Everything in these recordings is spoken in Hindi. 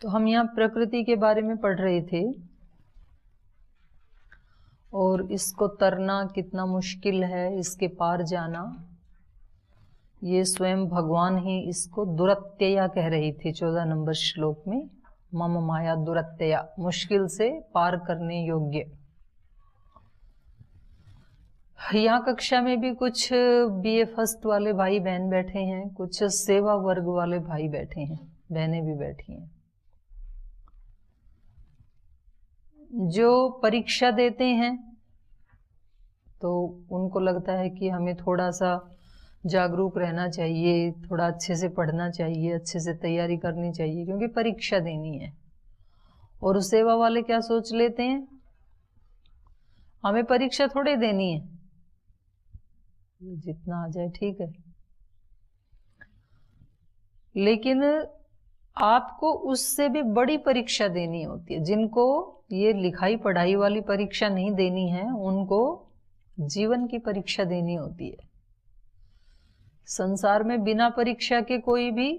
तो हम यहाँ प्रकृति के बारे में पढ़ रहे थे और इसको तरना कितना मुश्किल है, इसके पार जाना। ये स्वयं भगवान ही इसको दुरत्यया कह रही थी 14 नंबर श्लोक में, मम माया दुरत्यया, मुश्किल से पार करने योग्य। यहाँ कक्षा में भी कुछ बीए फर्स्ट वाले भाई बहन बैठे हैं, कुछ सेवा वर्ग वाले भाई बैठे हैं, बहनें भी बैठी हैं। जो परीक्षा देते हैं तो उनको लगता है कि हमें थोड़ा सा जागरूक रहना चाहिए, थोड़ा अच्छे से पढ़ना चाहिए, अच्छे से तैयारी करनी चाहिए क्योंकि परीक्षा देनी है। और सेवा वाले क्या सोच लेते हैं, हमें परीक्षा थोड़े देनी है, जितना आ जाए ठीक है। लेकिन आपको उससे भी बड़ी परीक्षा देनी होती है। जिनको ये लिखाई पढ़ाई वाली परीक्षा नहीं देनी है, उनको जीवन की परीक्षा देनी होती है। संसार में बिना परीक्षा के कोई भी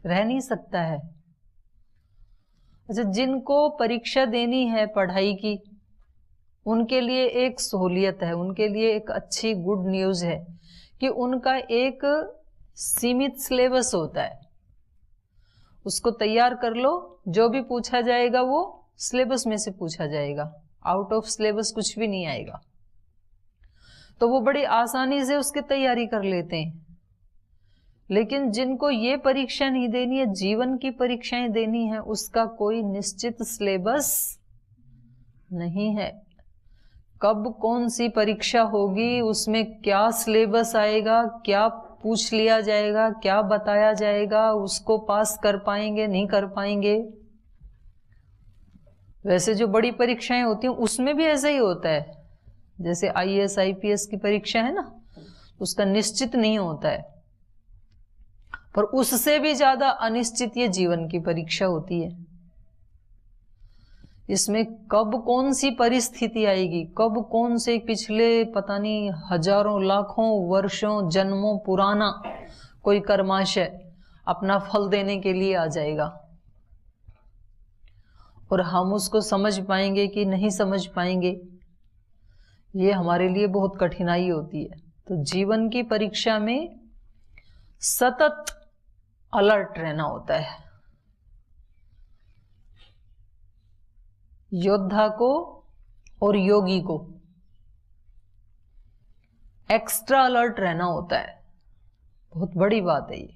रह नहीं सकता है। अच्छा, जिनको परीक्षा देनी है पढ़ाई की, उनके लिए एक सहूलियत है, उनके लिए एक अच्छी गुड न्यूज है कि उनका एक सीमित सिलेबस होता है। उसको तैयार कर लो, जो भी पूछा जाएगा वो सिलेबस में से पूछा जाएगा, आउट ऑफ सिलेबस कुछ भी नहीं आएगा। तो वो बड़ी आसानी से उसकी तैयारी कर लेते हैं। लेकिन जिनको ये परीक्षा नहीं देनी है, जीवन की परीक्षाएं देनी है, उसका कोई निश्चित सिलेबस नहीं है। कब कौन सी परीक्षा होगी, उसमें क्या सिलेबस आएगा, क्या पूछ लिया जाएगा, क्या बताया जाएगा, उसको पास कर पाएंगे नहीं कर पाएंगे। वैसे जो बड़ी परीक्षाएं होती हैं उसमें भी ऐसा ही होता है। जैसे आईएएस आईपीएस की परीक्षा है ना, उसका निश्चित नहीं होता है, पर उससे भी ज्यादा अनिश्चित ये जीवन की परीक्षा होती है। इसमें कब कौन सी परिस्थिति आएगी, कब कौन से पिछले पता नहीं हजारों लाखों वर्षों जन्मों पुराना कोई कर्माशय अपना फल देने के लिए आ जाएगा, और हम उसको समझ पाएंगे कि नहीं समझ पाएंगे, ये हमारे लिए बहुत कठिनाई होती है। तो जीवन की परीक्षा में सतत अलर्ट रहना होता है। योद्धा को और योगी को एक्स्ट्रा अलर्ट रहना होता है। बहुत बड़ी बात है ये।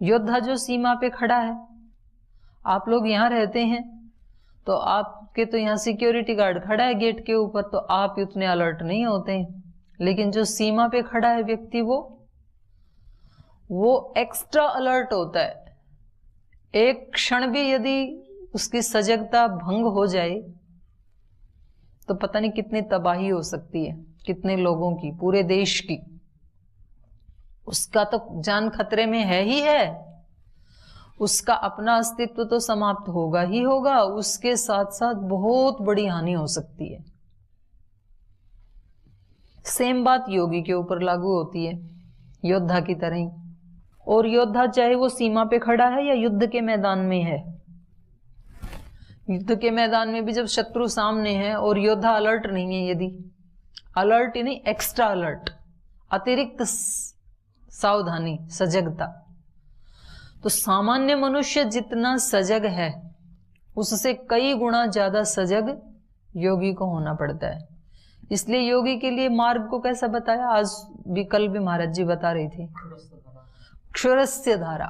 योद्धा जो सीमा पे खड़ा है, आप लोग यहां रहते हैं तो आपके तो यहां सिक्योरिटी गार्ड खड़ा है गेट के ऊपर, तो आप उतने अलर्ट नहीं होते हैं। लेकिन जो सीमा पे खड़ा है व्यक्ति, वो एक्स्ट्रा अलर्ट होता है। एक क्षण भी यदि उसकी सजगता भंग हो जाए तो पता नहीं कितनी तबाही हो सकती है, कितने लोगों की, पूरे देश की। उसका तो जान खतरे में है ही है, उसका अपना अस्तित्व तो समाप्त होगा ही होगा, उसके साथ साथ बहुत बड़ी हानि हो सकती है। सेम बात योगी के ऊपर लागू होती है, योद्धा की तरह ही। और योद्धा चाहे वो सीमा पे खड़ा है या युद्ध के मैदान में है, युद्ध के मैदान में भी जब शत्रु सामने है और योद्धा अलर्ट नहीं है, यदि अलर्ट ही नहीं एक्स्ट्रा अलर्ट, अतिरिक्त सावधानी, सजगता, तो सामान्य मनुष्य जितना सजग है उससे कई गुना ज्यादा सजग योगी को होना पड़ता है। इसलिए योगी के लिए मार्ग को कैसा बताया, आज भी कल भी महाराज जी बता रही थी, क्षुरस्य धारा,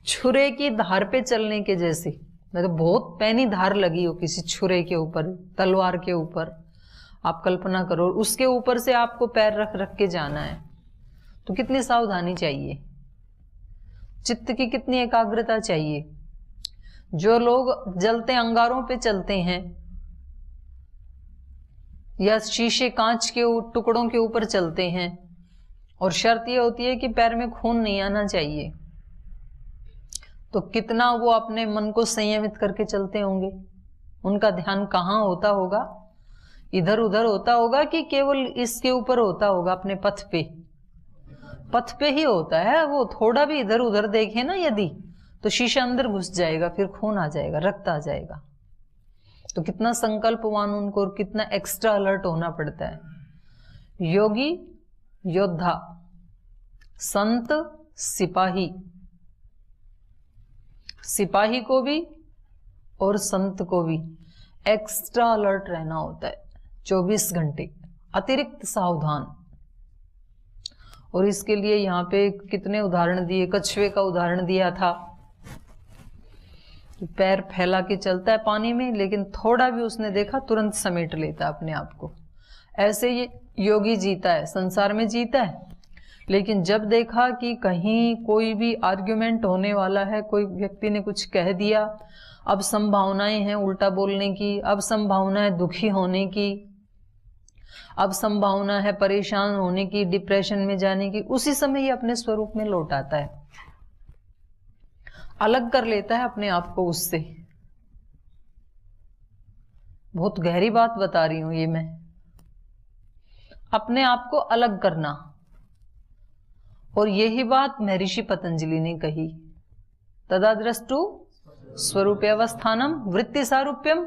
छुरे की धार पे चलने के जैसे। मतलब बहुत पैनी धार लगी हो किसी छुरे के ऊपर, तलवार के ऊपर, आप कल्पना करो, उसके ऊपर से आपको पैर रख रख के जाना है, तो कितनी सावधानी चाहिए, चित्त की कितनी एकाग्रता चाहिए। जो लोग जलते अंगारों पे चलते हैं या शीशे कांच के टुकड़ों के ऊपर चलते हैं, और शर्त यह होती है कि पैर में खून नहीं आना चाहिए, तो कितना वो अपने मन को संयमित करके चलते होंगे। उनका ध्यान कहाँ होता होगा, इधर उधर होता होगा कि केवल इसके ऊपर होता होगा, अपने पथ पे। पथ पे ही होता है, वो थोड़ा भी इधर उधर देखे ना यदि, तो शीशा अंदर घुस जाएगा, फिर खून आ जाएगा, रक्त आ जाएगा। तो कितना संकल्पवान उनको और कितना एक्स्ट्रा अलर्ट होना पड़ता है। योगी योद्धा, संत सिपाही, सिपाही को भी और संत को भी एक्स्ट्रा अलर्ट रहना होता है 24 घंटे, अतिरिक्त सावधान। और इसके लिए यहाँ पे कितने उदाहरण दिए, कछुए का उदाहरण दिया था, पैर फैला के चलता है पानी में, लेकिन थोड़ा भी उसने देखा तुरंत समेट लेता है अपने आप को। ऐसे ये योगी जीता है, संसार में जीता है, लेकिन जब देखा कि कहीं कोई भी आर्ग्यूमेंट होने वाला है, कोई व्यक्ति ने कुछ कह दिया, अब संभावनाएं हैं उल्टा बोलने की, अब संभावना है दुखी होने की, अब संभावना है परेशान होने की, डिप्रेशन में जाने की, उसी समय ये अपने स्वरूप में लौट आता है, अलग कर लेता है अपने आप को उससे। बहुत गहरी बात बता रही हूं ये मैं, अपने आप को अलग करना। और यही बात महर्षि पतंजलि ने कही, तदा द्रष्टु स्वरूपावस्थानम वृत्ति सारूप्यम।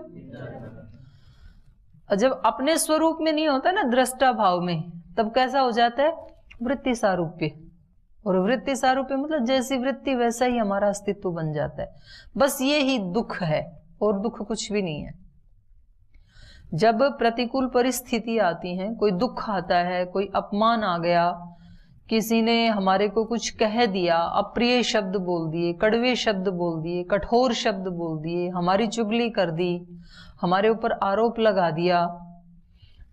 जब अपने स्वरूप में नहीं होता ना, दृष्टा भाव में, तब कैसा हो जाता है, वृत्ति सारूप्य। और वृत्ति सारूप्य मतलब जैसी वृत्ति वैसा ही हमारा अस्तित्व बन जाता है। बस ये ही दुख है, और दुख कुछ भी नहीं है। जब प्रतिकूल परिस्थिति आती है, कोई दुख आता है, कोई अपमान आ गया, किसी ने हमारे को कुछ कह दिया, अप्रिय शब्द बोल दिए, कड़वे शब्द बोल दिए, कठोर शब्द बोल दिए, हमारी चुगली कर दी, हमारे ऊपर आरोप लगा दिया,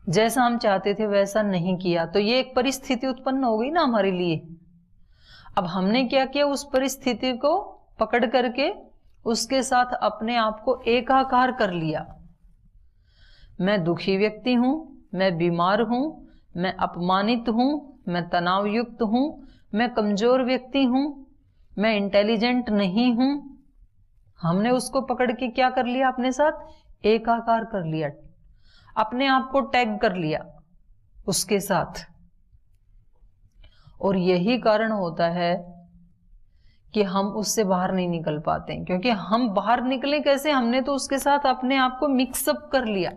जैसा हम चाहते थे वैसा नहीं किया, तो ये एक परिस्थिति उत्पन्न हो गई ना हमारे लिए। अब हमने क्या किया, उस परिस्थिति को पकड़ करके उसके साथ अपने आप को एकाकार कर लिया। मैं दुखी व्यक्ति हूं, मैं बीमार हूं, मैं अपमानित हूं, मैं तनाव युक्त हूं, मैं कमजोर व्यक्ति हूं, मैं इंटेलिजेंट नहीं हूं। हमने उसको पकड़ के क्या कर लिया, अपने साथ एकाकार कर लिया, अपने आप को टैग कर लिया उसके साथ। और यही कारण होता है कि हम उससे बाहर नहीं निकल पाते, क्योंकि हम बाहर निकले कैसे, हमने तो उसके साथ अपने आप को मिक्सअप कर लिया,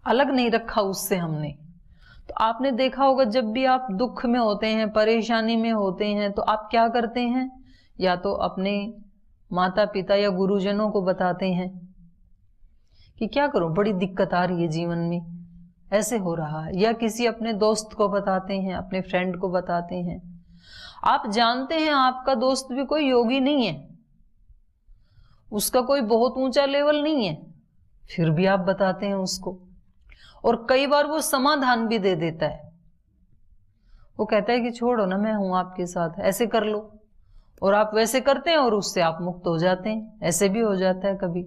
अलग नहीं रखा उससे हमने। तो आपने देखा होगा जब भी आप दुख में होते हैं, परेशानी में होते हैं, तो आप क्या करते हैं, या तो अपने माता पिता या गुरुजनों को बताते हैं कि क्या करूं, बड़ी दिक्कत आ रही है जीवन में, ऐसे हो रहा है, या किसी अपने दोस्त को बताते हैं, अपने फ्रेंड को बताते हैं। आप जानते हैं आपका दोस्त भी कोई योगी नहीं है, उसका कोई बहुत ऊंचा लेवल नहीं है, फिर भी आप बताते हैं उसको। और कई बार वो समाधान भी दे देता है, वो कहता है कि छोड़ो ना, मैं हूं आपके साथ, ऐसे कर लो, और आप वैसे करते हैं और उससे आप मुक्त हो जाते हैं। ऐसे भी हो जाता है कभी।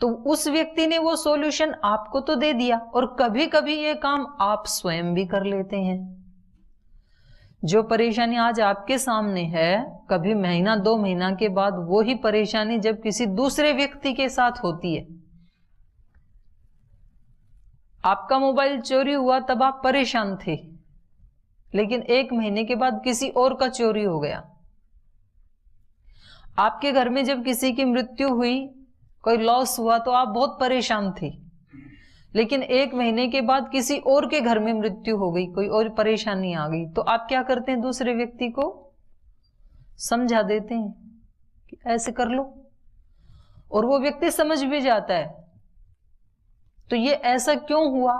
तो उस व्यक्ति ने वो सॉल्यूशन आपको तो दे दिया, और कभी कभी ये काम आप स्वयं भी कर लेते हैं। जो परेशानी आज आपके सामने है, कभी महीना 2 महीना के बाद वो ही परेशानी जब किसी दूसरे व्यक्ति के साथ होती है। आपका मोबाइल चोरी हुआ तब आप परेशान थे, लेकिन 1 महीने के बाद किसी और का चोरी हो गया। आपके घर में जब किसी की मृत्यु हुई, कोई लॉस हुआ, तो आप बहुत परेशान थे, लेकिन 1 महीने के बाद किसी और के घर में मृत्यु हो गई, कोई और परेशानी आ गई, तो आप क्या करते हैं, दूसरे व्यक्ति को समझा देते हैं कि ऐसे कर लो, और वो व्यक्ति समझ भी जाता है। तो ये ऐसा क्यों हुआ,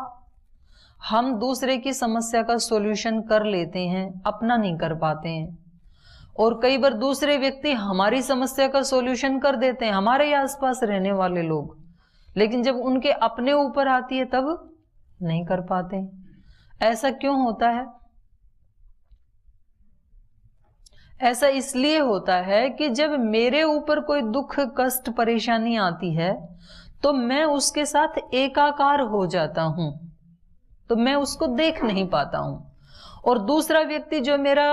हम दूसरे की समस्या का सॉल्यूशन कर लेते हैं, अपना नहीं कर पाते हैं। और कई बार दूसरे व्यक्ति हमारी समस्या का सॉल्यूशन कर देते हैं, हमारे आसपास रहने वाले लोग, लेकिन जब उनके अपने ऊपर आती है तब नहीं कर पाते। ऐसा क्यों होता है? ऐसा इसलिए होता है कि जब मेरे ऊपर कोई दुख, कष्ट, परेशानी आती है तो मैं उसके साथ एकाकार हो जाता हूं, तो मैं उसको देख नहीं पाता हूं। और दूसरा व्यक्ति जो मेरा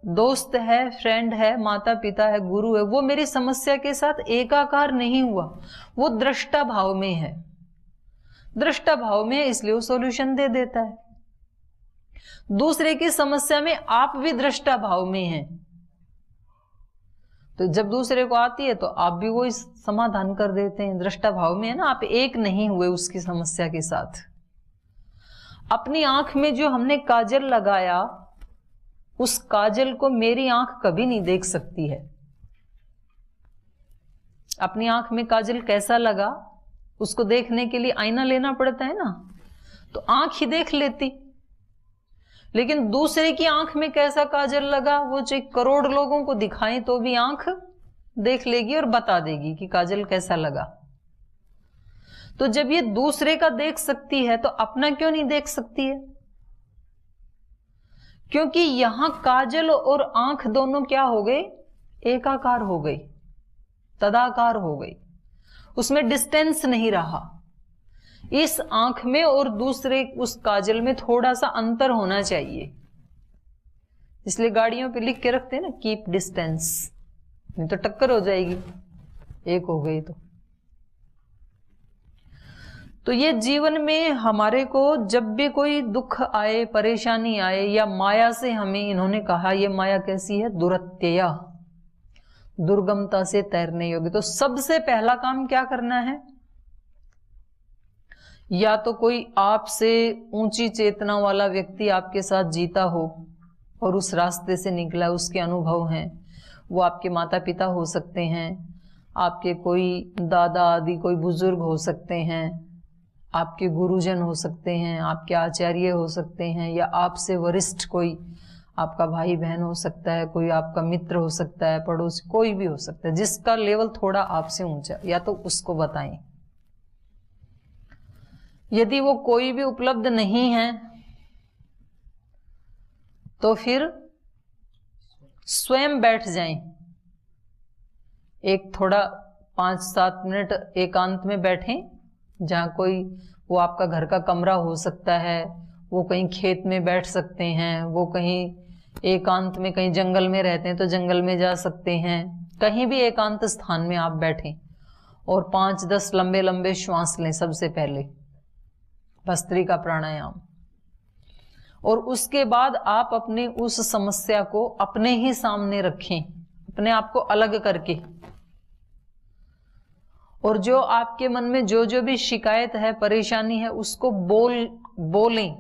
दोस्त है, फ्रेंड है, माता पिता है, गुरु है, वो मेरी समस्या के साथ एकाकार नहीं हुआ, वो दृष्टा भाव में है। दृष्टा भाव में है, इसलिए वो सॉल्यूशन दे देता है। दूसरे की समस्या में आप भी दृष्टा भाव में हैं, तो जब दूसरे को आती है तो आप भी वो समाधान कर देते हैं, दृष्टा भाव में है ना, आप एक नहीं हुए उसकी समस्या के साथ। अपनी आंख में जो हमने काजल लगाया, उस काजल को मेरी आंख कभी नहीं देख सकती है। अपनी आंख में काजल कैसा लगा, उसको देखने के लिए आईना लेना पड़ता है ना, तो आंख ही देख लेती। लेकिन दूसरे की आंख में कैसा काजल लगा, वो चाहे करोड़ लोगों को दिखाएं तो भी आंख देख लेगी और बता देगी कि काजल कैसा लगा। तो जब ये दूसरे का देख सकती है तो अपना क्यों नहीं देख सकती है? क्योंकि यहां काजल और आंख दोनों क्या हो गए, एकाकार हो गई, तदाकार हो गई, उसमें डिस्टेंस नहीं रहा। इस आंख में और दूसरे उस काजल में थोड़ा सा अंतर होना चाहिए, इसलिए गाड़ियों पे लिख के रखते हैं ना, कीप डिस्टेंस, नहीं तो टक्कर हो जाएगी, एक हो गई तो ये जीवन में हमारे को जब भी कोई दुख आए, परेशानी आए, या माया से हमें इन्होंने कहा ये माया कैसी है, दुरत्यया, दुर्गमता से तैरने योग्य, तो सबसे पहला काम क्या करना है, या तो कोई आपसे ऊंची चेतना वाला व्यक्ति आपके साथ जीता हो और उस रास्ते से निकला, उसके अनुभव हैं, वो आपके माता पिता हो सकते हैं, आपके कोई दादा आदि कोई बुजुर्ग हो सकते हैं, आपके गुरुजन हो सकते हैं, आपके आचार्य हो सकते हैं, या आपसे वरिष्ठ कोई आपका भाई बहन हो सकता है, कोई आपका मित्र हो सकता है, पड़ोसी, कोई भी हो सकता है जिसका लेवल थोड़ा आपसे ऊंचा, या तो उसको बताएं। यदि वो कोई भी उपलब्ध नहीं है तो फिर स्वयं बैठ जाएं, एक थोड़ा 5-7 मिनट एकांत में बैठें, जहां कोई, वो आपका घर का कमरा हो सकता है, वो कहीं खेत में बैठ सकते हैं, वो कहीं एकांत में, कहीं जंगल में रहते हैं तो जंगल में जा सकते हैं, कहीं भी एकांत स्थान में आप बैठें और 5-10 लंबे लंबे श्वास लें सबसे पहले, भस्त्रिका प्राणायाम, और उसके बाद आप अपने उस समस्या को अपने ही सामने रखें, अपने आप को अलग करके, और जो आपके मन में जो जो भी शिकायत है, परेशानी है, उसको बोलें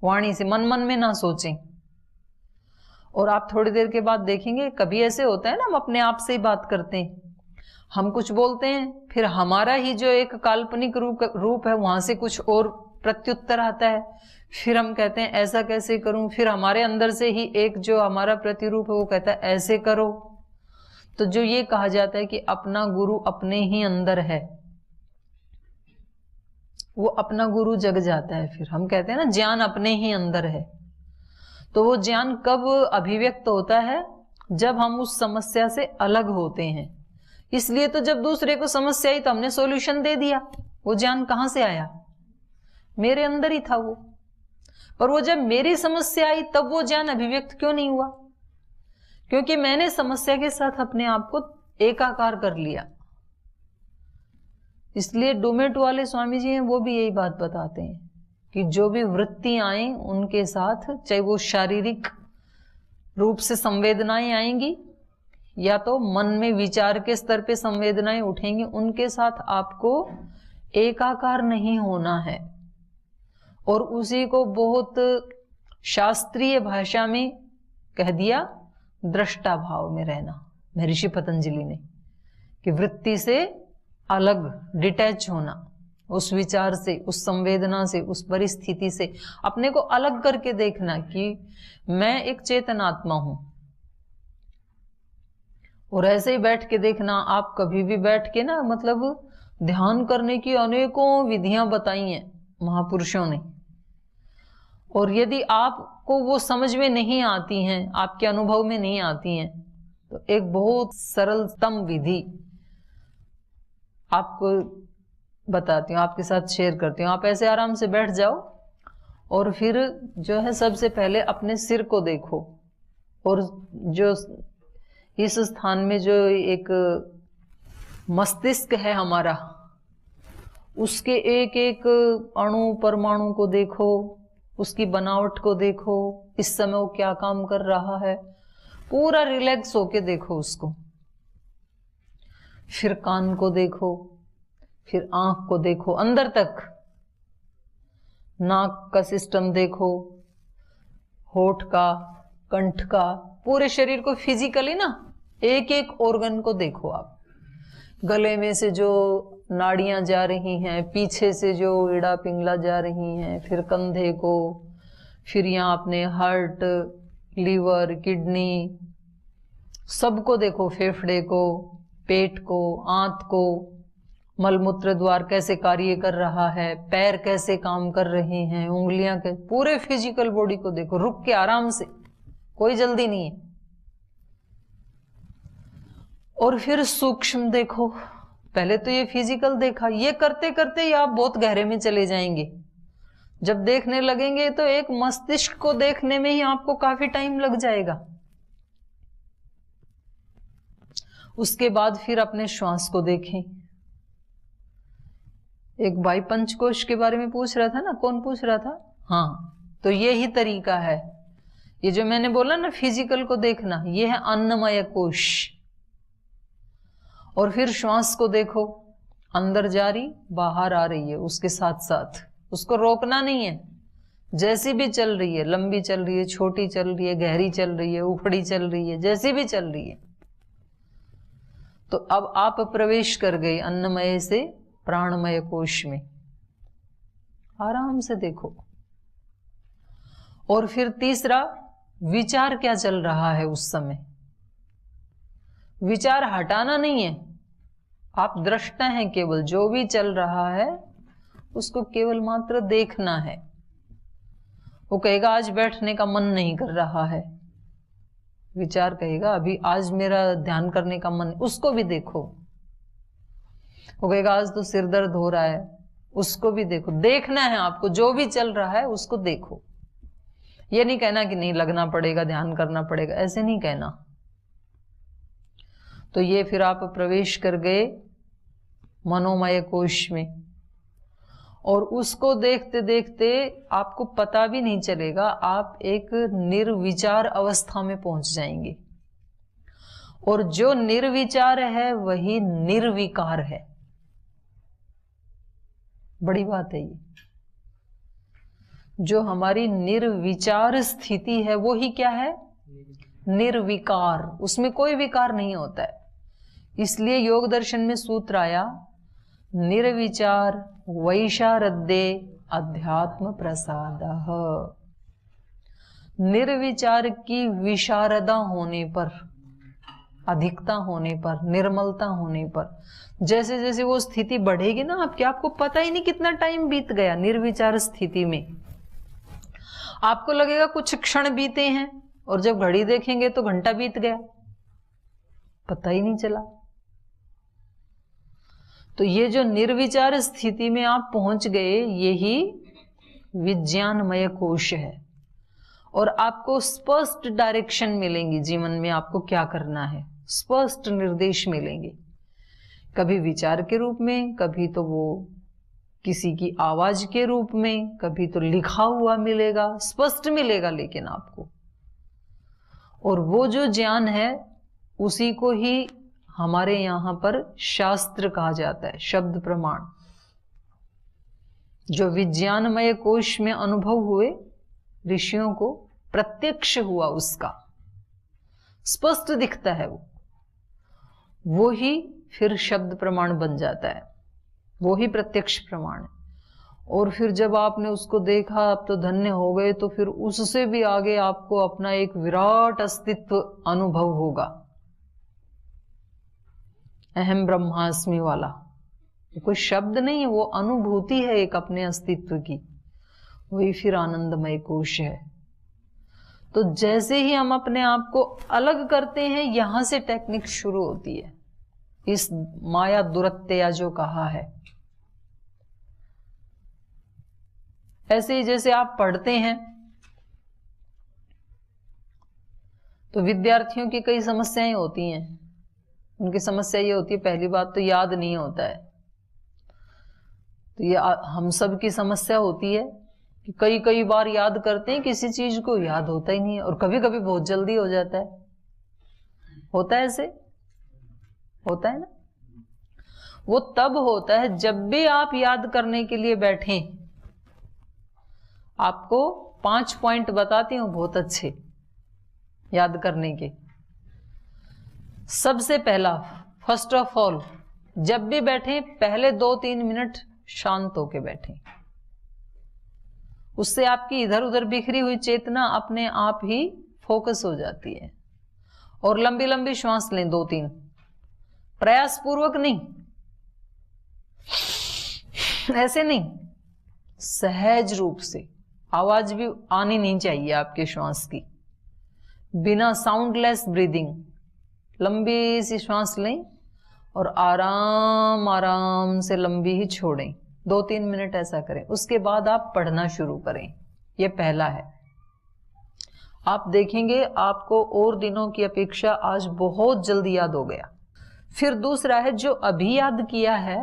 वाणी से, मन मन में ना सोचें। और आप थोड़ी देर के बाद देखेंगे, कभी ऐसे होता है ना, हम अपने आप से ही बात करते हैं, हम कुछ बोलते हैं, फिर हमारा ही जो एक काल्पनिक रूप है वहां से कुछ और प्रत्युत्तर आता है, फिर हम कहते हैं ऐसा कैसे करूं, फिर हमारे अंदर से ही एक जो हमारा प्रतिरूप है वो कहता है ऐसे करो। तो जो ये कहा जाता है कि अपना गुरु अपने ही अंदर है, वो अपना गुरु जग जाता है। फिर हम कहते हैं ना ज्ञान अपने ही अंदर है, तो वो ज्ञान कब अभिव्यक्त होता है, जब हम उस समस्या से अलग होते हैं। इसलिए तो जब दूसरे को समस्या आई तो हमने सॉल्यूशन दे दिया, वो ज्ञान कहां से आया, मेरे अंदर ही था वो। पर वो जब मेरी समस्या आई तब वो ज्ञान अभिव्यक्त क्यों नहीं हुआ, क्योंकि मैंने समस्या के साथ अपने आप को एकाकार कर लिया। इसलिए डोमेट वाले स्वामी जी हैं, वो भी यही बात बताते हैं कि जो भी वृत्ति आए उनके साथ, चाहे वो शारीरिक रूप से संवेदनाएं आएंगी या तो मन में विचार के स्तर पे संवेदनाएं उठेंगी, उनके साथ आपको एकाकार नहीं होना है। और उसी को बहुत शास्त्रीय भाषा में कह दिया दृष्टा भाव में रहना, महर्षि पतंजलि ने, कि वृत्ति से अलग, डिटैच होना, उस विचार से, उस संवेदना से, उस परिस्थिति से अपने को अलग करके देखना कि मैं एक चेतनात्मा हूं। और ऐसे ही बैठ के देखना, आप कभी भी बैठ के ना, मतलब ध्यान करने की अनेकों विधियां बताई हैं महापुरुषों ने, और यदि आपको वो समझ में नहीं आती हैं, आपके अनुभव में नहीं आती हैं, तो एक बहुत सरलतम विधि आपको बताती हूँ, आपके साथ शेयर करती हूँ। आप ऐसे आराम से बैठ जाओ और फिर जो है सबसे पहले अपने सिर को देखो, और जो इस स्थान में जो एक मस्तिष्क है हमारा, उसके एक एक अणु परमाणु को देखो, उसकी बनावट को देखो, इस समय वो क्या काम कर रहा है, पूरा रिलैक्स होके देखो उसको। फिर कान को देखो, फिर आंख को देखो अंदर तक, नाक का सिस्टम देखो, होठ का, कंठ का, पूरे शरीर को फिजिकली ना एक एक ऑर्गन को देखो आप। गले में से जो नाड़ियां जा रही हैं, पीछे से जो एड़ा पिंगला जा रही हैं, फिर कंधे को, फिर यहाँ अपने हार्ट, लीवर, किडनी, सबको देखो, फेफड़े को, पेट को, आंत को, मलमूत्र द्वार कैसे कार्य कर रहा है, पैर कैसे काम कर रहे हैं, उंगलियां के, पूरे फिजिकल बॉडी को देखो, रुक के आराम से, कोई जल्दी नहीं है। और फिर सूक्ष्म देखो। पहले तो ये फिजिकल देखा, ये करते करते ही आप बहुत गहरे में चले जाएंगे। जब देखने लगेंगे तो एक मस्तिष्क को देखने में ही आपको काफी टाइम लग जाएगा। उसके बाद फिर अपने श्वास को देखें। एक भाई पंचकोश के बारे में पूछ रहा था ना, कौन पूछ रहा था? हाँ, तो यही तरीका है। ये जो मैंने बोला ना फिजिकल को देखना, ये है अन्नमय कोश। और फिर श्वास को देखो, अंदर जा रही, बाहर आ रही है, उसके साथ साथ उसको रोकना नहीं है। जैसी भी चल रही है, लंबी चल रही है, छोटी चल रही है, गहरी चल रही है, उखड़ी चल रही है, जैसी भी चल रही है। तो अब आप प्रवेश कर गए अन्नमय से प्राणमय कोश में। आराम से देखो। और फिर तीसरा, विचार क्या चल रहा है उस समय। विचार हटाना नहीं है, आप दृष्टा हैं केवल, जो भी चल रहा है उसको केवल मात्र देखना है। वो कहेगा आज बैठने का मन नहीं कर रहा है, विचार कहेगा अभी आज मेरा ध्यान करने का मन, उसको भी देखो। वो कहेगा आज तो सिर दर्द हो रहा है, उसको भी देखो। देखना है आपको, जो भी चल रहा है उसको देखो। ये नहीं कहना कि नहीं लगना पड़ेगा, ध्यान करना पड़ेगा, ऐसे नहीं कहना। तो ये फिर आप प्रवेश कर गए मनोमय कोश में, और उसको देखते देखते आपको पता भी नहीं चलेगा, आप एक निर्विचार अवस्था में पहुंच जाएंगे। और जो निर्विचार है वही निर्विकार है। बड़ी बात है ये। जो हमारी निर्विचार स्थिति है वो ही क्या है? निर्विकार। उसमें कोई विकार नहीं होता है। इसलिए योग दर्शन में सूत्र आया, निर्विचार वैशारद्ये अध्यात्म प्रसादः। निर्विचार की विशारदा होने पर, अधिकता होने पर, निर्मलता होने पर, जैसे जैसे वो स्थिति बढ़ेगी ना आपको पता ही नहीं कितना टाइम बीत गया निर्विचार स्थिति में। आपको लगेगा कुछ क्षण बीते हैं, और जब घड़ी देखेंगे तो घंटा बीत गया, पता ही नहीं चला। तो ये जो निर्विचार स्थिति में आप पहुंच गए, यही विज्ञानमय कोश है। और आपको स्पष्ट डायरेक्शन मिलेंगी जीवन में, आपको क्या करना है, स्पष्ट निर्देश मिलेंगे। कभी विचार के रूप में, कभी तो वो किसी की आवाज के रूप में, कभी तो लिखा हुआ मिलेगा, स्पष्ट मिलेगा लेकिन आपको। और वो जो ज्ञान है उसी को ही हमारे यहां पर शास्त्र कहा जाता है, शब्द प्रमाण। जो विज्ञानमय कोश में अनुभव हुए ऋषियों को प्रत्यक्ष हुआ, उसका स्पष्ट दिखता है, वो ही फिर शब्द प्रमाण बन जाता है, वो ही प्रत्यक्ष प्रमाण है। और फिर जब आपने उसको देखा, आप तो धन्य हो गए, तो फिर उससे भी आगे आपको अपना एक विराट अस्तित्व अनुभव होगा, अहम ब्रह्मास्मि वाला। कोई शब्द नहीं है, वो अनुभूति है एक अपने अस्तित्व की, वही फिर आनंदमय कोश है। तो जैसे ही हम अपने आप को अलग करते हैं, यहां से टेक्निक शुरू होती है, इस माया दुरत्या जो कहा है। ऐसे ही जैसे आप पढ़ते हैं तो विद्यार्थियों की कई समस्याएं होती हैं। उनकी समस्या ये होती है, पहली बात तो याद नहीं होता है। तो ये हम सब की समस्या होती है कि कई कई बार याद करते हैं, किसी चीज को याद होता ही नहीं है, और कभी कभी बहुत जल्दी हो जाता है। होता है ऐसे, होता है ना। वो तब होता है जब भी आप याद करने के लिए बैठें। आपको 5 पॉइंट बताती हूं बहुत अच्छे याद करने के। सबसे पहला, फर्स्ट ऑफ ऑल, जब भी बैठें पहले 2-3 मिनट शांत होके बैठें। उससे आपकी इधर उधर बिखरी हुई चेतना अपने आप ही फोकस हो जाती है। और लंबी लंबी श्वास लें 2-3, प्रयास पूर्वक नहीं, ऐसे नहीं, सहज रूप से। आवाज भी आनी नहीं चाहिए आपके श्वास की, बिना साउंडलेस ब्रीदिंग। लंबी सी श्वास लें और आराम आराम से लंबी ही छोड़ें। 2-3 मिनट ऐसा करें। उसके बाद आप पढ़ना शुरू करें। यह पहला है। आप देखेंगे आपको और दिनों की अपेक्षा आज बहुत जल्दी याद हो गया। फिर दूसरा है, जो अभी याद किया है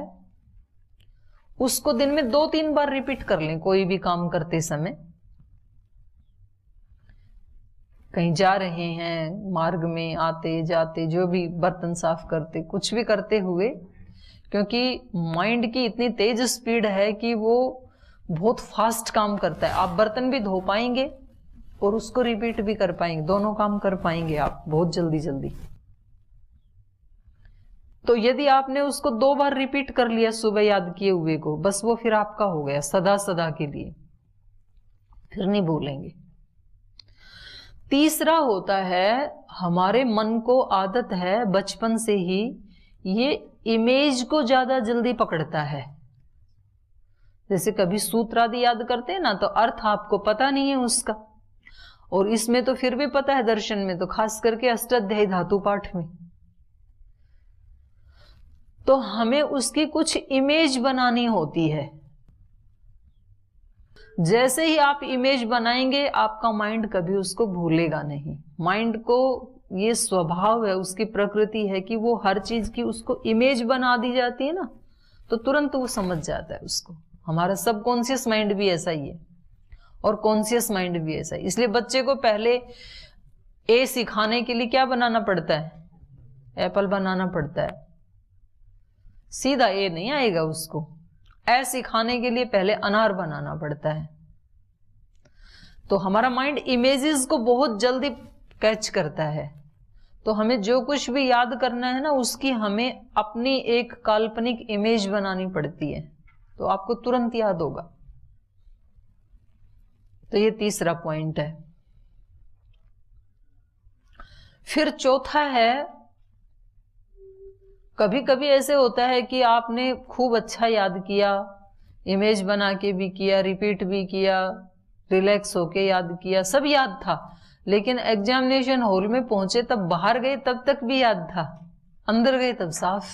उसको दिन में 2-3 बार रिपीट कर लें। कोई भी काम करते समय, कहीं जा रहे हैं, मार्ग में आते जाते, जो भी बर्तन साफ करते, कुछ भी करते हुए, क्योंकि माइंड की इतनी तेज स्पीड है कि वो बहुत फास्ट काम करता है। आप बर्तन भी धो पाएंगे और उसको रिपीट भी कर पाएंगे, दोनों काम कर पाएंगे आप बहुत जल्दी जल्दी। तो यदि आपने उसको 2 बार रिपीट कर लिया सुबह याद किए हुए को, बस वो फिर आपका हो गया सदा सदा के लिए, फिर नहीं भूलेंगे। तीसरा होता है, हमारे मन को आदत है बचपन से ही, ये इमेज को ज्यादा जल्दी पकड़ता है। जैसे कभी सूत्र आदि याद करते हैं ना, तो अर्थ आपको पता नहीं है उसका, और इसमें तो फिर भी पता है, दर्शन में तो खास करके अष्टाध्यायी धातु पाठ में। तो हमें उसकी कुछ इमेज बनानी होती है। जैसे ही आप इमेज बनाएंगे, आपका माइंड कभी उसको भूलेगा नहीं। माइंड को ये स्वभाव है, उसकी प्रकृति है कि वो हर चीज की उसको इमेज बना दी जाती है ना, तो तुरंत वो समझ जाता है उसको। हमारा सबकॉन्शियस माइंड भी ऐसा ही है और कॉन्शियस माइंड भी ऐसा ही। इसलिए बच्चे को पहले ए सिखाने के लिए क्या बनाना पड़ता है? एप्पल बनाना पड़ता है। सीधा ए नहीं आएगा उसको। ए सिखाने के लिए पहले अनार बनाना पड़ता है। तो हमारा माइंड इमेजेस को बहुत जल्दी कैच करता है। तो हमें जो कुछ भी याद करना है ना, उसकी हमें अपनी एक काल्पनिक इमेज बनानी पड़ती है, तो आपको तुरंत याद होगा। तो ये तीसरा पॉइंट है। फिर चौथा है, कभी कभी ऐसे होता है कि आपने खूब अच्छा याद किया, इमेज बना के भी किया, रिपीट भी किया, रिलैक्स होके याद किया, सब याद था, लेकिन एग्जामिनेशन हॉल में पहुंचे तब, बाहर गए तब तक भी याद था, अंदर गए तब साफ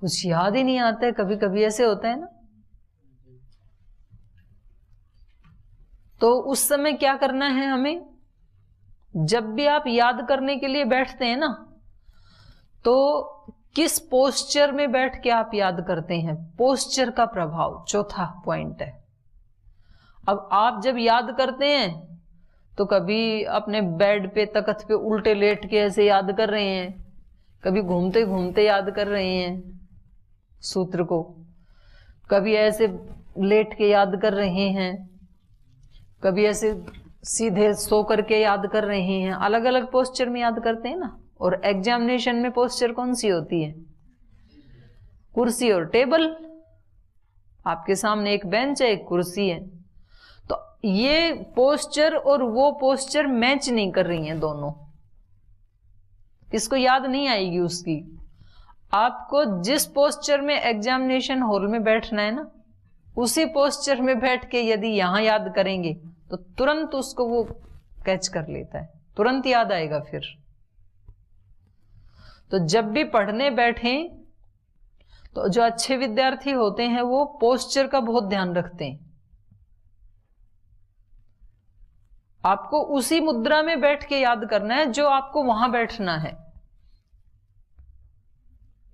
कुछ याद ही नहीं आता है। कभी कभी ऐसे होता है ना। तो उस समय क्या करना है हमें? जब भी आप याद करने के लिए बैठते हैं ना, तो किस पोस्चर में बैठ के आप याद करते हैं, पोस्चर का प्रभाव चौथा पॉइंट है। अब आप जब याद करते हैं तो कभी अपने बेड पे, तख्त पे उल्टे लेट के ऐसे याद कर रहे हैं, कभी घूमते घूमते याद कर रहे हैं सूत्र को, कभी ऐसे लेट के याद कर रहे हैं, कभी ऐसे सीधे सो करके याद कर रहे हैं। अलग अलग पोस्चर में याद करते हैं ना। और एग्जामिनेशन में पोस्चर कौन सी होती है? कुर्सी और टेबल। आपके सामने एक बेंच है, एक कुर्सी है। तो ये पोस्चर और वो पोस्चर मैच नहीं कर रही हैं दोनों, इसको याद नहीं आएगी उसकी। आपको जिस पोस्चर में एग्जामिनेशन हॉल में बैठना है ना, उसी पोस्चर में बैठ के यदि यहां याद करेंगे तो तुरंत उसको वो कैच कर लेता है, तुरंत याद आएगा। फिर तो जब भी पढ़ने बैठें तो जो अच्छे विद्यार्थी होते हैं वो पोस्चर का बहुत ध्यान रखते हैं। आपको उसी मुद्रा में बैठ के याद करना है जो आपको वहां बैठना है।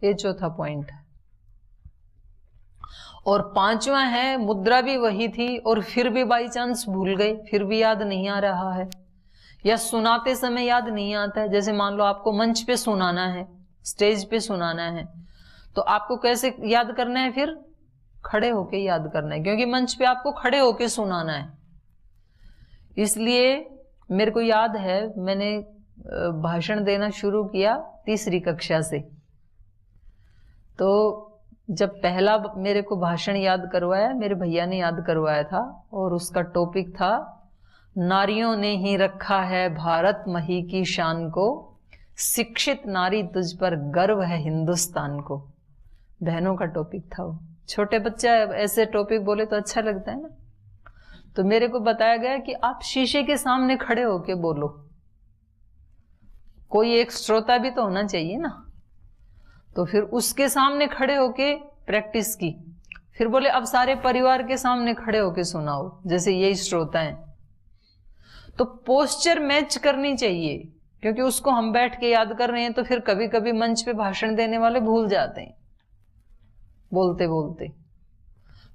ये चौथा पॉइंट है। और पांचवा है मुद्रा भी वही थी और फिर भी बाई चांस भूल गए, फिर भी याद नहीं आ रहा है, या सुनाते समय याद नहीं आता है। जैसे मान लो आपको मंच पे सुनाना है, स्टेज पे सुनाना है, तो आपको कैसे याद करना है? फिर खड़े होके याद करना है, क्योंकि मंच पे आपको खड़े होके सुनाना है। इसलिए मेरे को याद है मैंने भाषण देना शुरू किया तीसरी कक्षा से, तो जब पहला मेरे को भाषण याद करवाया, मेरे भैया ने याद करवाया था, और उसका टॉपिक था नारियों ने ही रखा है भारत मही की शान को, शिक्षित नारी तुझ पर गर्व है हिंदुस्तान को। बहनों का टॉपिक था वो। छोटे बच्चे ऐसे टॉपिक बोले तो अच्छा लगता है ना। तो मेरे को बताया गया कि आप शीशे के सामने खड़े होके बोलो, कोई एक श्रोता भी तो होना चाहिए ना। तो फिर उसके सामने खड़े होके प्रैक्टिस की, फिर बोले अब सारे परिवार के सामने खड़े होके सुनाओ, जैसे यही श्रोता है। तो पोस्चर मैच करनी चाहिए, क्योंकि उसको हम बैठ के याद कर रहे हैं, तो फिर कभी कभी मंच पे भाषण देने वाले भूल जाते हैं बोलते बोलते।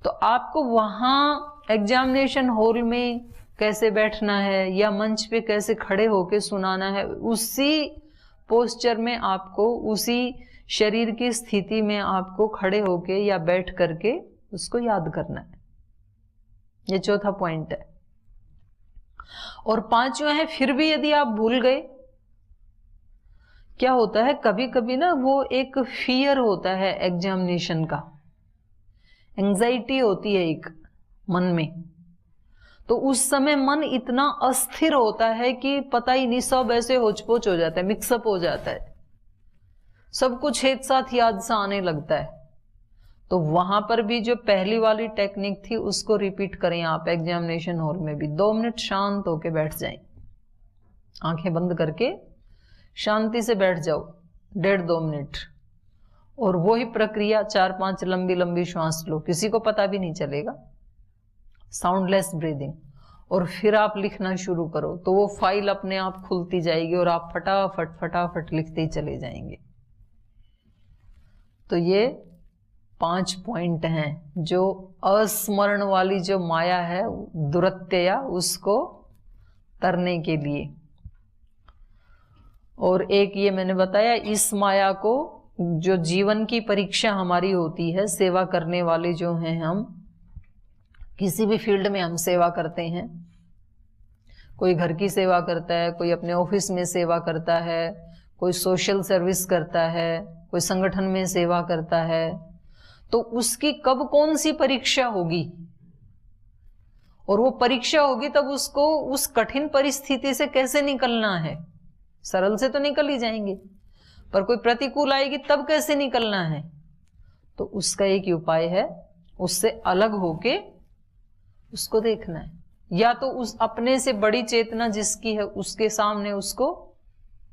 तो आपको वहां एग्जामिनेशन हॉल में कैसे बैठना है या मंच पे कैसे खड़े होके सुनाना है, उसी पोस्चर में आपको, उसी शरीर की स्थिति में आपको खड़े होके या बैठ करके उसको याद करना है। ये चौथा पॉइंट है। और पांचवा है फिर भी यदि आप भूल गए, क्या होता है कभी कभी ना वो एक फियर होता है एग्जामिनेशन का, एंजाइटी होती है एक मन में, तो उस समय मन इतना अस्थिर होता है कि पता ही नहीं, सब ऐसे होचपोच हो जाता है, मिक्सअप हो जाता है, सब कुछ एक साथ याद सा आने लगता है। तो वहां पर भी जो पहली वाली टेक्निक थी उसको रिपीट करें आप एग्जामिनेशन हॉल में भी। 2 मिनट शांत होके बैठ जाएं, आंखें बंद करके शांति से बैठ जाओ 1.5-2 मिनट, और वही प्रक्रिया 4-5 लंबी लंबी श्वास लो, किसी को पता भी नहीं चलेगा, साउंडलेस ब्रीदिंग, और फिर आप लिखना शुरू करो। तो वो फाइल अपने आप खुलती जाएगी और आप फटाफट फटाफट लिखते ही चले जाएंगे। तो ये 5 पॉइंट हैं जो अस्मरण वाली जो माया है, दुरत्यया, उसको तरने के लिए। और एक ये मैंने बताया, इस माया को, जो जीवन की परीक्षा हमारी होती है, सेवा करने वाले जो हैं, हम किसी भी फील्ड में हम सेवा करते हैं, कोई घर की सेवा करता है, कोई अपने ऑफिस में सेवा करता है, कोई सोशल सर्विस करता है, कोई संगठन में सेवा करता है, तो उसकी कब कौन सी परीक्षा होगी, और वो परीक्षा होगी तब उसको उस कठिन परिस्थिति से कैसे निकलना है। सरल से तो निकल ही जाएंगे, पर कोई प्रतिकूल आएगी तब कैसे निकलना है। तो उसका एक ही उपाय है, उससे अलग होके उसको देखना है, या तो उस अपने से बड़ी चेतना जिसकी है उसके सामने उसको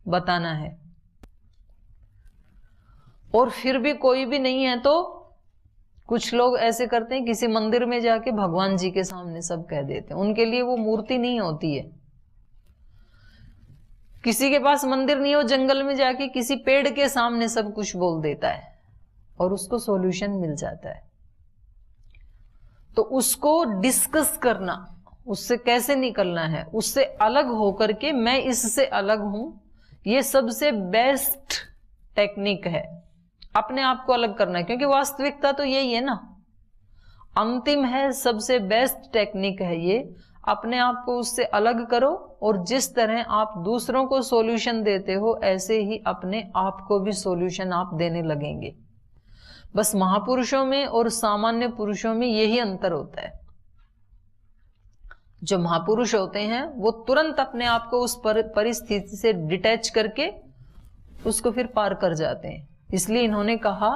बताना है। और फिर भी कोई भी नहीं है तो कुछ लोग ऐसे करते हैं, किसी मंदिर में जाके भगवान जी के सामने सब कह देते हैं। उनके लिए वो मूर्ति नहीं होती है। किसी के पास मंदिर नहीं हो, जंगल में जाके किसी पेड़ के सामने सब कुछ बोल देता है और उसको सॉल्यूशन मिल जाता है। तो उसको डिस्कस करना, उससे कैसे निकलना है, उससे अलग होकर के मैं इससे अलग हूं, ये सबसे बेस्ट टेक्निक है। अपने आप को अलग करना है, क्योंकि वास्तविकता तो यही है ना, अंतिम है, सबसे बेस्ट टेक्निक है ये। अपने आप को उससे अलग करो, और जिस तरह आप दूसरों को सॉल्यूशन देते हो, ऐसे ही अपने आप को भी सॉल्यूशन आप देने लगेंगे। बस महापुरुषों में और सामान्य पुरुषों में यही अंतर होता है। जो महापुरुष होते हैं वो तुरंत अपने आप को उस परिस्थिति से डिटैच करके उसको फिर पार कर जाते हैं। इसलिए इन्होंने कहा,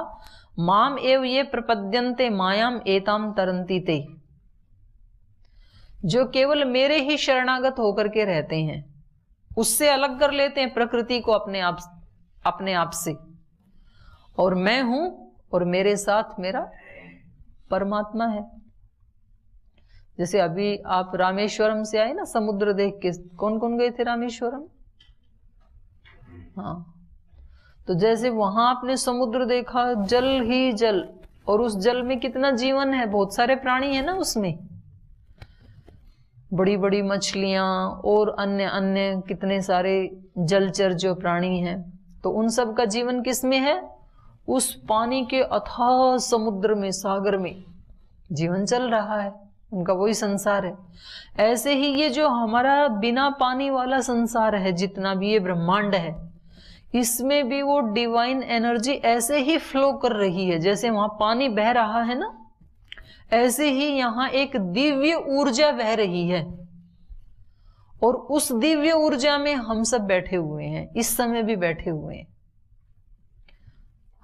माम एव ये प्रपद्यन्ते मायाम एताम तरन्ति ते। जो केवल मेरे ही शरणागत होकर के रहते हैं, उससे अलग कर लेते हैं प्रकृति को अपने आप से, और मैं हूं और मेरे साथ मेरा परमात्मा है। जैसे अभी आप रामेश्वरम से आए ना, समुद्र देख के, कौन कौन गए थे रामेश्वरम? हाँ, तो जैसे वहां आपने समुद्र देखा, जल ही जल, और उस जल में कितना जीवन है, बहुत सारे प्राणी है ना उसमें, बड़ी बड़ी मछलियां और अन्य अन्य कितने सारे जलचर जो प्राणी हैं, तो उन सब का जीवन किसमें है, उस पानी के अथाह समुद्र में, सागर में जीवन चल रहा है, उनका वही संसार है। ऐसे ही ये जो हमारा बिना पानी वाला संसार है, जितना भी ये ब्रह्मांड है, इसमें भी वो डिवाइन एनर्जी ऐसे ही फ्लो कर रही है, जैसे वहां पानी बह रहा है ना, ऐसे ही यहां एक दिव्य ऊर्जा बह रही है, और उस दिव्य ऊर्जा में हम सब बैठे हुए हैं, इस समय भी बैठे हुए हैं।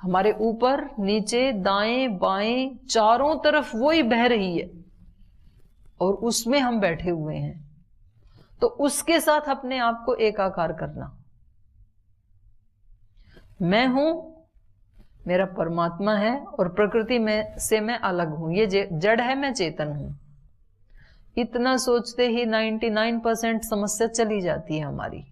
हमारे ऊपर नीचे दाएं बाएं चारों तरफ वही बह रही है, और उसमें हम बैठे हुए हैं। तो उसके साथ अपने आप को एकाकार करना। मैं हूं, मेरा परमात्मा है, और प्रकृति में से मैं अलग हूं, ये जड़ है, मैं चेतन हूं। इतना सोचते ही 99% समस्या चली जाती है हमारी।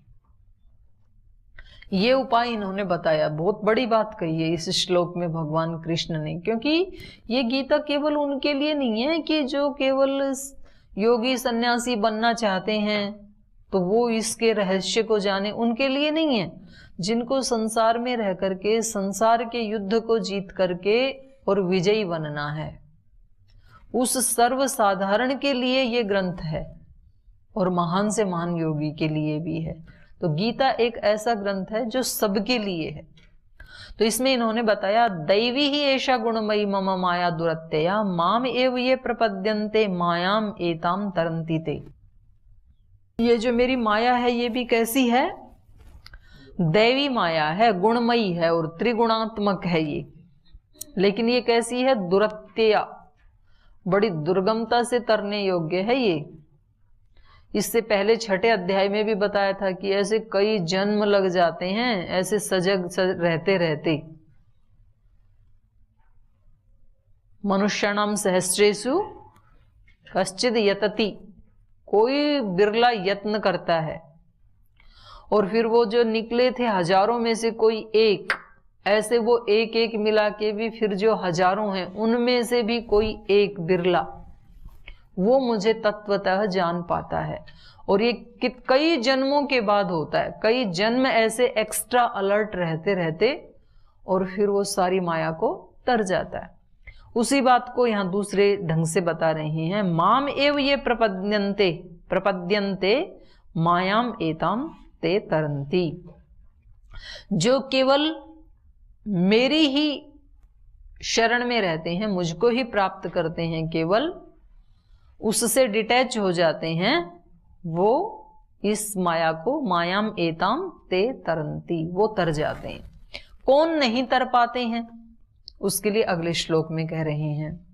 ये उपाय इन्होंने बताया, बहुत बड़ी बात कही है इस श्लोक में भगवान कृष्ण ने, क्योंकि ये गीता केवल उनके लिए नहीं है कि जो केवल योगी सन्यासी बनना चाहते हैं तो वो इसके रहस्य को जाने, उनके लिए नहीं है। जिनको संसार में रह करके संसार के युद्ध को जीत करके और विजयी बनना है, उस सर्वसाधारण के लिए ये ग्रंथ है, और महान से महान योगी के लिए भी है। तो गीता एक ऐसा ग्रंथ है जो सबके लिए है। तो इसमें इन्होंने बताया, दैवी ही ऐसा गुणमयी मम माया दुरत्यया माम एव ये प्रपद्यन्ते मायाम एताम तरन्ति ते। ये जो मेरी माया है ये भी कैसी है, दैवी माया है, गुणमयी है और त्रिगुणात्मक है ये। लेकिन ये कैसी है, दुरत्यया, बड़ी दुर्गमता से तरने योग्य है ये। इससे पहले 6ठे अध्याय में भी बताया था कि ऐसे कई जन्म लग जाते हैं ऐसे सजग रहते रहते। मनुष्याणाम सहस्रेषु कश्चिद यतति, कोई बिरला यत्न करता है, और फिर वो जो निकले थे हजारों में से कोई एक, ऐसे वो एक एक मिला के भी फिर जो हजारों हैं उनमें से भी कोई एक बिरला वो मुझे तत्वतः जान पाता है। और ये कई जन्मों के बाद होता है, कई जन्म ऐसे एक्स्ट्रा अलर्ट रहते रहते और फिर वो सारी माया को तर जाता है। उसी बात को यहां दूसरे ढंग से बता रहे हैं, माम एव ये प्रपद्यन्ते मायाम एताम ते तरन्ति। जो केवल मेरी ही शरण में रहते हैं, मुझको ही प्राप्त करते हैं, केवल उससे डिटैच हो जाते हैं, वो इस माया को मायाम एताम ते तरन्ति, वो तर जाते हैं। कौन नहीं तर पाते हैं, उसके लिए अगले श्लोक में कह रहे हैं।